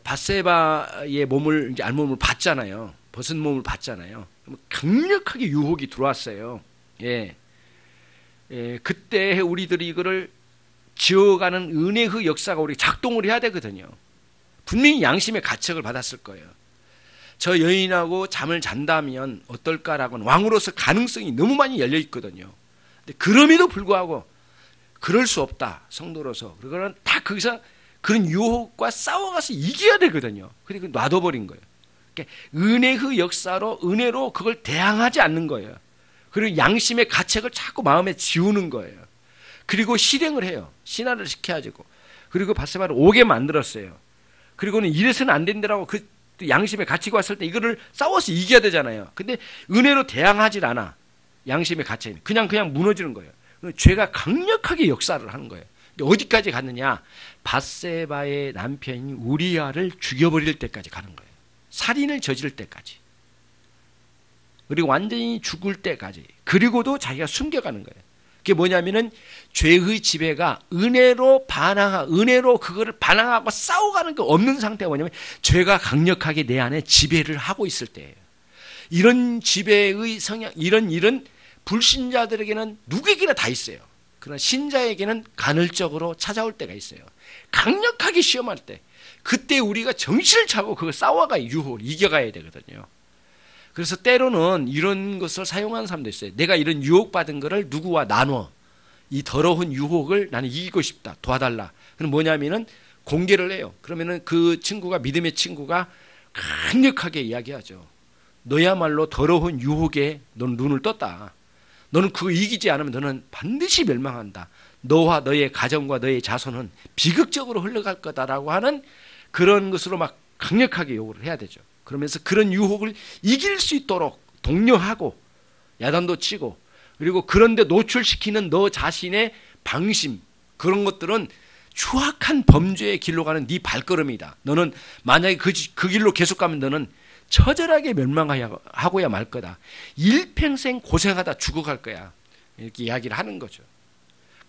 밧세바의 몸을 이제 알몸을 봤잖아요. 벗은 몸을 봤잖아요. 강력하게 유혹이 들어왔어요. 그때 우리들이 이거를 지어가는 은혜의 역사가 우리 작동을 해야 되거든요. 분명히 양심의 가책을 받았을 거예요. 저 여인하고 잠을 잔다면 어떨까라고는 왕으로서 가능성이 너무 많이 열려 있거든요. 근데 그럼에도 불구하고 그럴 수 없다, 성도로서. 그거는 다 거기서 그런 유혹과 싸워가서 이겨야 되거든요. 그리고 놔둬버린 거예요. 그러니까 은혜의 역사로, 은혜로 그걸 대항하지 않는 거예요. 그리고 양심의 가책을 자꾸 마음에 지우는 거예요. 그리고 실행을 해요. 신화를 시켜가지고. 그리고 밧세바를 오게 만들었어요. 그리고는 이래서는 안 된다라고 그 양심의 가책이 왔을 때 이거를 싸워서 이겨야 되잖아요. 근데 은혜로 대항하질 않아. 양심의 가책이. 그냥 무너지는 거예요. 죄가 강력하게 역사를 하는 거예요. 어디까지 갔느냐? 밧세바의 남편이 우리아를 죽여버릴 때까지 가는 거예요. 살인을 저지를 때까지. 그리고 완전히 죽을 때까지. 그리고도 자기가 숨겨가는 거예요. 그게 뭐냐면은 죄의 지배가 은혜로 그거를 반항하고 싸워가는 게 없는 상태가 뭐냐면 죄가 강력하게 내 안에 지배를 하고 있을 때예요. 이런 지배의 성향, 이런 일은 불신자들에게는 누구에게나 다 있어요. 그러나 신자에게는 간헐적으로 찾아올 때가 있어요. 강력하게 시험할 때. 그때 우리가 정신을 차고 그걸 싸워가 유혹을 이겨가야 되거든요. 그래서 때로는 이런 것을 사용하는 사람도 있어요. 내가 이런 유혹받은 거를 누구와 나눠. 이 더러운 유혹을 나는 이기고 싶다. 도와달라. 그럼 뭐냐면은 공개를 해요. 그러면은 그 친구가, 믿음의 친구가 강력하게 이야기하죠. 너야말로 더러운 유혹에 넌 눈을 떴다. 너는 그거 이기지 않으면 너는 반드시 멸망한다. 너와 너의 가정과 너의 자손은 비극적으로 흘러갈 거다라고 하는 그런 것으로 막 강력하게 요구를 해야 되죠. 그러면서 그런 유혹을 이길 수 있도록 독려하고 야단도 치고, 그리고 그런데 노출시키는 너 자신의 방심, 그런 것들은 추악한 범죄의 길로 가는 네 발걸음이다. 너는 만약에 그 길로 계속 가면 너는 처절하게 멸망하고야 말 거다. 일평생 고생하다 죽어갈 거야. 이렇게 이야기를 하는 거죠.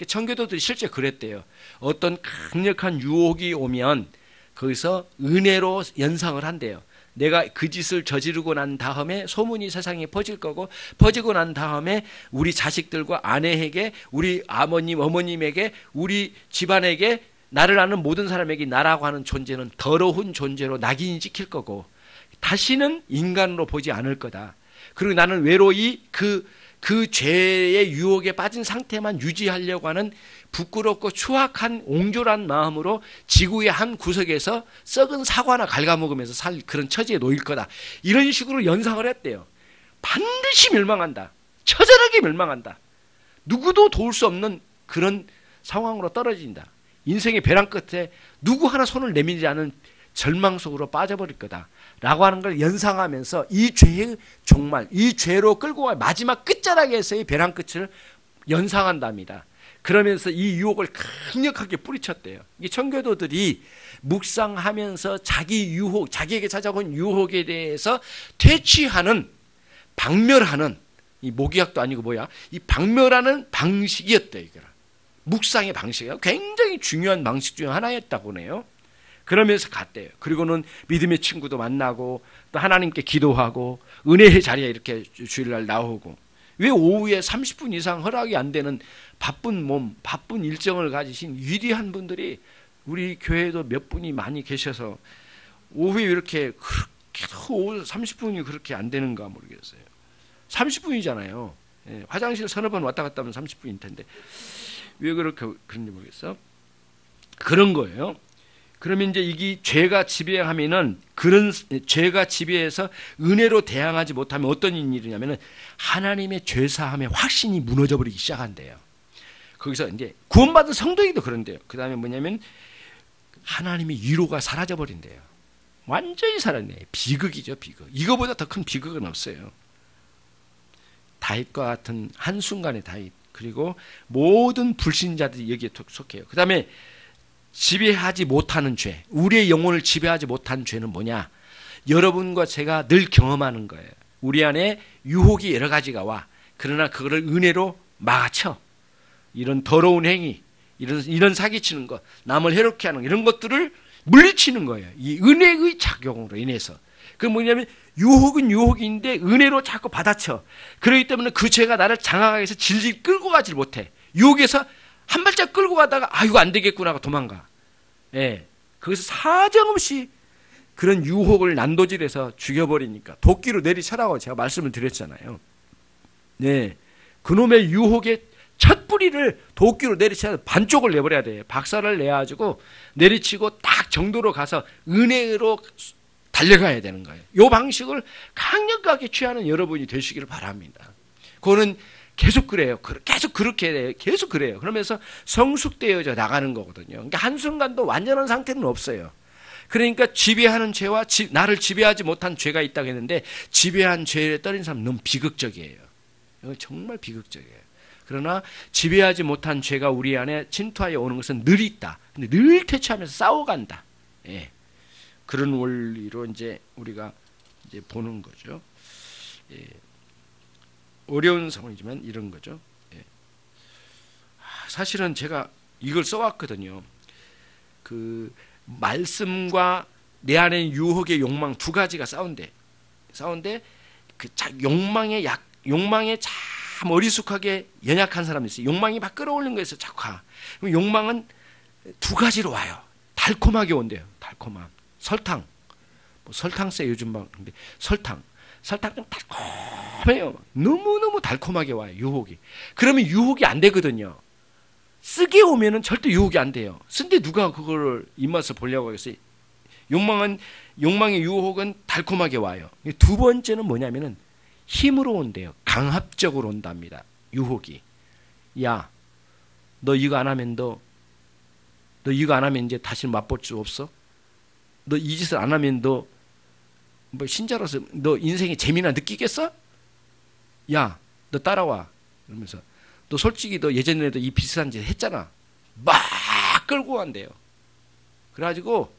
청교도들이 실제 그랬대요. 어떤 강력한 유혹이 오면 거기서 은혜로 연상을 한대요. 내가 그 짓을 저지르고 난 다음에 소문이 세상에 퍼질 거고, 퍼지고 난 다음에 우리 자식들과 아내에게, 우리 아버님, 어머님에게, 우리 집안에게, 나를 아는 모든 사람에게 나라고 하는 존재는 더러운 존재로 낙인이 찍힐 거고 다시는 인간으로 보지 않을 거다. 그리고 나는 외로이 그 죄의 유혹에 빠진 상태만 유지하려고 하는 부끄럽고 추악한 옹졸한 마음으로 지구의 한 구석에서 썩은 사과나 갉아먹으면서 살 그런 처지에 놓일 거다. 이런 식으로 연상을 했대요. 반드시 멸망한다. 처절하게 멸망한다. 누구도 도울 수 없는 그런 상황으로 떨어진다. 인생의 벼랑 끝에 누구 하나 손을 내밀지 않은 절망 속으로 빠져버릴 거다 라고 하는 걸 연상하면서 이 죄의 종말, 이 죄로 끌고 갈 마지막 끝자락에서의 벼랑 끝을 연상한답니다. 그러면서 이 유혹을 강력하게 뿌리쳤대요. 이 청교도들이 묵상하면서 자기 유혹, 자기에게 찾아온 유혹에 대해서 퇴치하는, 박멸하는, 이 모기약도 아니고 뭐야, 이 박멸하는 방식이었대요. 이거라. 묵상의 방식이에요. 굉장히 중요한 방식 중 하나였다고 하네요. 그러면서 갔대요. 그리고는 믿음의 친구도 만나고 또 하나님께 기도하고 은혜의 자리에 이렇게 주일날 나오고. 왜 오후에 30분 이상 허락이 안 되는 바쁜 몸, 바쁜 일정을 가지신 위대한 분들이 우리 교회에도 몇 분이 많이 계셔서 오후에 이렇게 오후 30분이 그렇게 안 되는가 모르겠어요. 30분이잖아요. 화장실 서너 번 왔다 갔다 하면 30분일 텐데 왜 그런지 모르겠어. 그런 거예요. 그러면 이제 이게 죄가 지배하면은, 그런 죄가 지배해서 은혜로 대항하지 못하면 어떤 일이냐면은 하나님의 죄사함의 확신이 무너져 버리기 시작한대요. 거기서 이제 구원받은 성도에게도 그런데요. 그 다음에 뭐냐면 하나님의 위로가 사라져버린대요. 완전히 사라졌네. 비극이죠, 비극. 이거보다 더 큰 비극은 없어요. 다윗과 같은 한순간의 다윗, 그리고 모든 불신자들이 여기에 속해요. 그 다음에 지배하지 못하는 죄, 우리의 영혼을 지배하지 못하는 죄는 뭐냐? 여러분과 제가 늘 경험하는 거예요. 우리 안에 유혹이 여러 가지가 와. 그러나 그거를 은혜로 막아쳐. 이런 더러운 행위, 이런 사기치는 것, 남을 해롭게 하는 이런 것들을 물리치는 거예요. 이 은혜의 작용으로 인해서. 그 뭐냐면 유혹은 유혹인데 은혜로 자꾸 받아쳐. 그렇기 때문에 그 죄가 나를 장악하게 해서 질질 끌고 가질 못해. 유혹에서 한 발짝 끌고 가다가 아 이거 안 되겠구나 하고 도망가. 예, 거기서 사정없이 그런 유혹을 난도질해서 죽여버리니까 도끼로 내리쳐라고 제가 말씀을 드렸잖아요. 네, 그놈의 유혹의 첫 뿌리를 도끼로 내리쳐서 반쪽을 내버려야 돼요. 박살을 내가지고 내리치고 딱 정도로 가서 은혜로 달려가야 되는 거예요. 이 방식을 강력하게 취하는 여러분이 되시기를 바랍니다. 그거는 계속 그래요. 계속 그렇게 돼요. 계속 그래요. 그러면서 성숙되어져 나가는 거거든요. 그러니까 한순간도 완전한 상태는 없어요. 그러니까 지배하는 죄와 나를 지배하지 못한 죄가 있다고 했는데 지배한 죄에 떨어진 사람은 너무 비극적이에요. 이건 정말 비극적이에요. 그러나 지배하지 못한 죄가 우리 안에 침투하여 오는 것은 늘 있다. 근데 늘 퇴치하면서 싸워간다. 예. 그런 원리로 이제 우리가 이제 보는 거죠. 예. 어려운 상황이지만 이런 거죠. 예. 사실은 제가 이걸 써왔거든요. 그 말씀과 내 안에 유혹의 욕망 두 가지가 싸운데 그 욕망에 참 어리숙하게 연약한 사람이 있어요. 욕망이 막 끌어올린 거에서 자꾸 가. 그럼 욕망은 두 가지로 와요. 달콤하게 온대요. 달콤함. 설탕. 뭐 설탕세 요즘 막 근데 설탕은 달콤해요. 너무너무 달콤하게 와요. 유혹이. 그러면 유혹이 안 되거든요. 쓰게 오면은 절대 유혹이 안 돼요. 쓴데 누가 그거를 입맛을 보려고 하겠어요. 욕망의 유혹은 달콤하게 와요. 두 번째는 뭐냐면은 힘으로 온대요. 강압적으로 온답니다. 유혹이. 야, 너 이거 안 하면 너 이거 안 하면 이제 다시 맛볼 수 없어? 너 이 짓을 안 하면 너 뭐 신자로서 너 인생에 재미나 느끼겠어? 야, 너 따라와. 이러면서 너 솔직히 너 예전에도 이 비슷한 짓 했잖아. 막 끌고 간대요. 그래가지고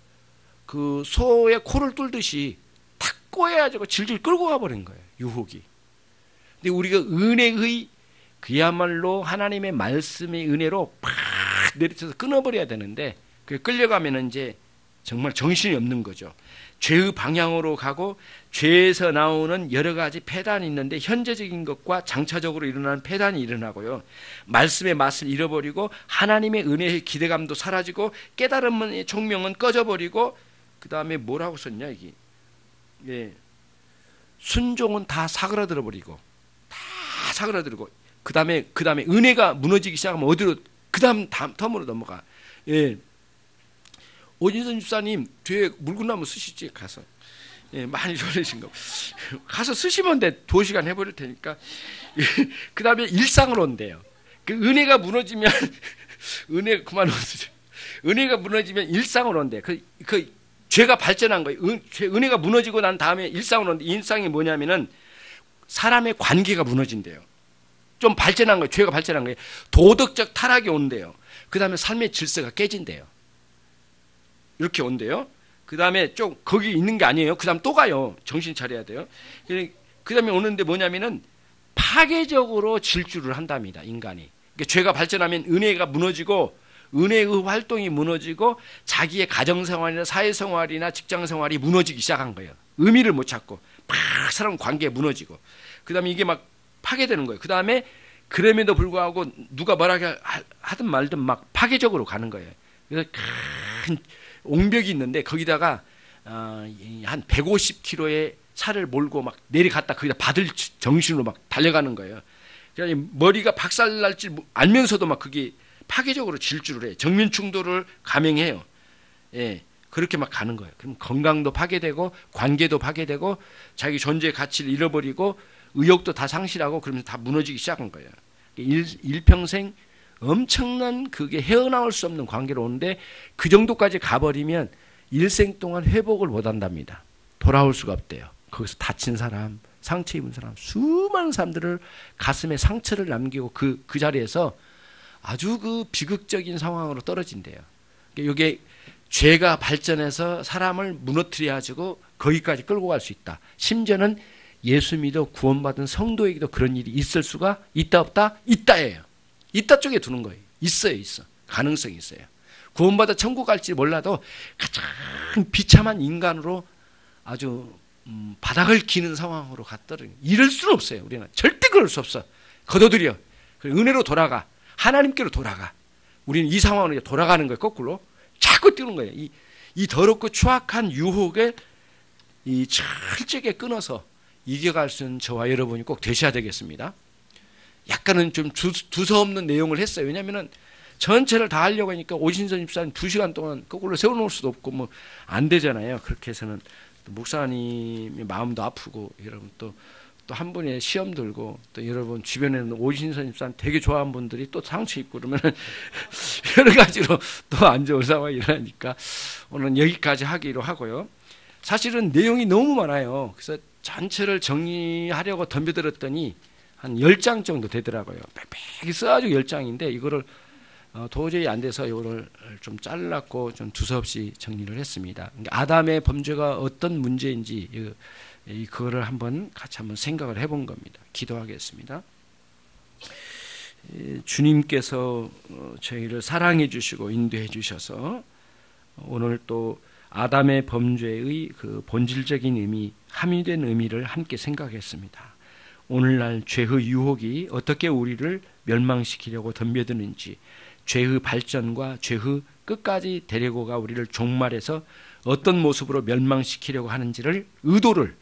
그 소의 코를 뚫듯이 탁 꼬여가지고 질질 끌고 가버린 거예요. 유혹이. 근데 우리가 은혜의 그야말로 하나님의 말씀의 은혜로 팍 내리쳐서 끊어버려야 되는데 그게 끌려가면 이제 정말 정신이 없는 거죠. 죄의 방향으로 가고 죄에서 나오는 여러 가지 폐단이 있는데 현재적인 것과 장차적으로 일어나는 폐단이 일어나고요. 말씀의 맛을 잃어버리고 하나님의 은혜의 기대감도 사라지고 깨달음의 총명은 꺼져버리고 그 다음에 뭐라고 썼냐 이게. 예. 순종은 다 사그라들어 버리고 다 사그라들고 그 다음에 은혜가 무너지기 시작하면 어디로 그 다음 텀으로 넘어가. 예. 오진선 집사님 뒤에 물구나무 쓰시지 가서. 예, 많이 졸리신 거 가서 쓰시면 돼. 2시간 해버릴 테니까. 예, 그 다음에 일상으로 온대요. 그 은혜가 무너지면 은혜 그만 오세요. 은혜가 무너지면 일상으로 온대. 그 죄가 발전한 거예요. 은혜가 무너지고 난 다음에 일상으로 온대. 일상이 뭐냐면은 사람의 관계가 무너진대요. 좀 발전한 거예요. 죄가 발전한 거예요. 도덕적 타락이 온대요. 그 다음에 삶의 질서가 깨진대요. 이렇게 온대요. 그 다음에 좀 거기 있는 게 아니에요. 그 다음 또 가요. 정신 차려야 돼요. 그 다음에 오는데 뭐냐면은 파괴적으로 질주를 한답니다. 인간이. 그러니까 죄가 발전하면 은혜가 무너지고 은혜의 활동이 무너지고 자기의 가정생활이나 사회생활이나 직장생활이 무너지기 시작한 거예요. 의미를 못 찾고 막 사람 관계가 무너지고 그 다음에 이게 막 파괴되는 거예요. 그 다음에 그럼에도 불구하고 누가 뭐라고 하든 말든 막 파괴적으로 가는 거예요. 그래서 큰 옹벽이 있는데 거기다가 한 150km의 차를 몰고 막 내려갔다 거기다 받을 정신으로 막 달려가는 거예요. 그러니까 머리가 박살날 줄 알면서도 막 그게 파괴적으로 질주를 해요. 정면 충돌을 감행해요. 예, 그렇게 막 가는 거예요. 그럼 건강도 파괴되고 관계도 파괴되고 자기 존재의 가치를 잃어버리고 의욕도 다 상실하고 그러면서 다 무너지기 시작한 거예요. 일평생 엄청난 그게 헤어나올 수 없는 관계로 오는데 그 정도까지 가버리면 일생 동안 회복을 못한답니다. 돌아올 수가 없대요. 거기서 다친 사람, 상처 입은 사람, 수많은 사람들을 가슴에 상처를 남기고 그 자리에서 아주 그 비극적인 상황으로 떨어진대요. 이게 죄가 발전해서 사람을 무너뜨려 가지고 거기까지 끌고 갈 수 있다. 심지어는 예수 믿어 구원받은 성도에게도 그런 일이 있을 수가 있다 없다? 있다예요. 있다 쪽에 두는 거예요. 있어요. 가능성이 있어요. 구원받아 천국 갈지 몰라도 가장 비참한 인간으로 아주 바닥을 기는 상황으로 갔더니 이럴 수는 없어요. 우리는 절대 그럴 수 없어. 거둬들여. 은혜로 돌아가. 하나님께로 돌아가. 우리는 이 상황으로 돌아가는 거예요. 거꾸로. 자꾸 뛰는 거예요. 이 더럽고 추악한 유혹에 이 철저하게 끊어서 이겨갈 수 있는 저와 여러분이 꼭 되셔야 되겠습니다. 약간은 좀 두서없는 내용을 했어요. 왜냐하면 전체를 다 하려고 하니까 오신선 집사님 2시간 동안 거꾸로 세워놓을 수도 없고 뭐 안 되잖아요. 그렇게 해서는 목사님이 마음도 아프고 여러분 또 한 분의 시험 들고 또 여러분 주변에는 오신선 집사님 되게 좋아하는 분들이 또 상처 입고 그러면 여러 가지로 또 안 좋은 상황이 일어나니까 오늘 여기까지 하기로 하고요. 사실은 내용이 너무 많아요. 그래서 전체를 정리하려고 덤벼들었더니 한 10장 정도 되더라고요. 빽빽히 써가지고 10장인데 이거를 도저히 안 돼서 이거를 좀 잘랐고 좀 두서없이 정리를 했습니다. 아담의 범죄가 어떤 문제인지 그거를 같이 한번 생각을 해본 겁니다. 기도하겠습니다. 주님께서 저희를 사랑해 주시고 인도해 주셔서 오늘 또 아담의 범죄의 그 본질적인 의미, 함유된 의미를 함께 생각했습니다. 오늘날 죄의 유혹이 어떻게 우리를 멸망시키려고 덤벼드는지, 죄의 발전과 죄의 끝까지 데리고가 우리를 종말해서 어떤 모습으로 멸망시키려고 하는지를 의도를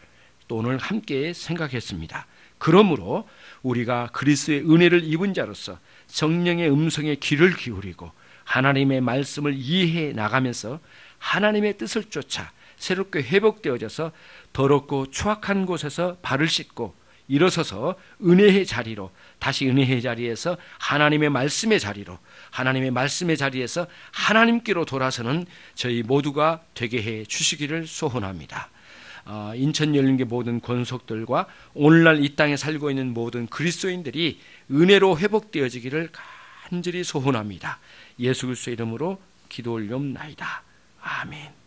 또 오늘 함께 생각했습니다. 그러므로 우리가 그리스도의 은혜를 입은 자로서 성령의 음성에 귀를 기울이고 하나님의 말씀을 이해해 나가면서 하나님의 뜻을 쫓아 새롭게 회복되어져서 더럽고 추악한 곳에서 발을 씻고 일어서서 은혜의 자리로, 다시 은혜의 자리에서 하나님의 말씀의 자리로, 하나님의 말씀의 자리에서 하나님께로 돌아서는 저희 모두가 되게 해 주시기를 소원합니다. 인천열린교 모든 권속들과 오늘날 이 땅에 살고 있는 모든 그리스도인들이 은혜로 회복되어지기를 간절히 소원합니다. 예수 그리스도의 이름으로 기도 올리옵나이다. 아멘.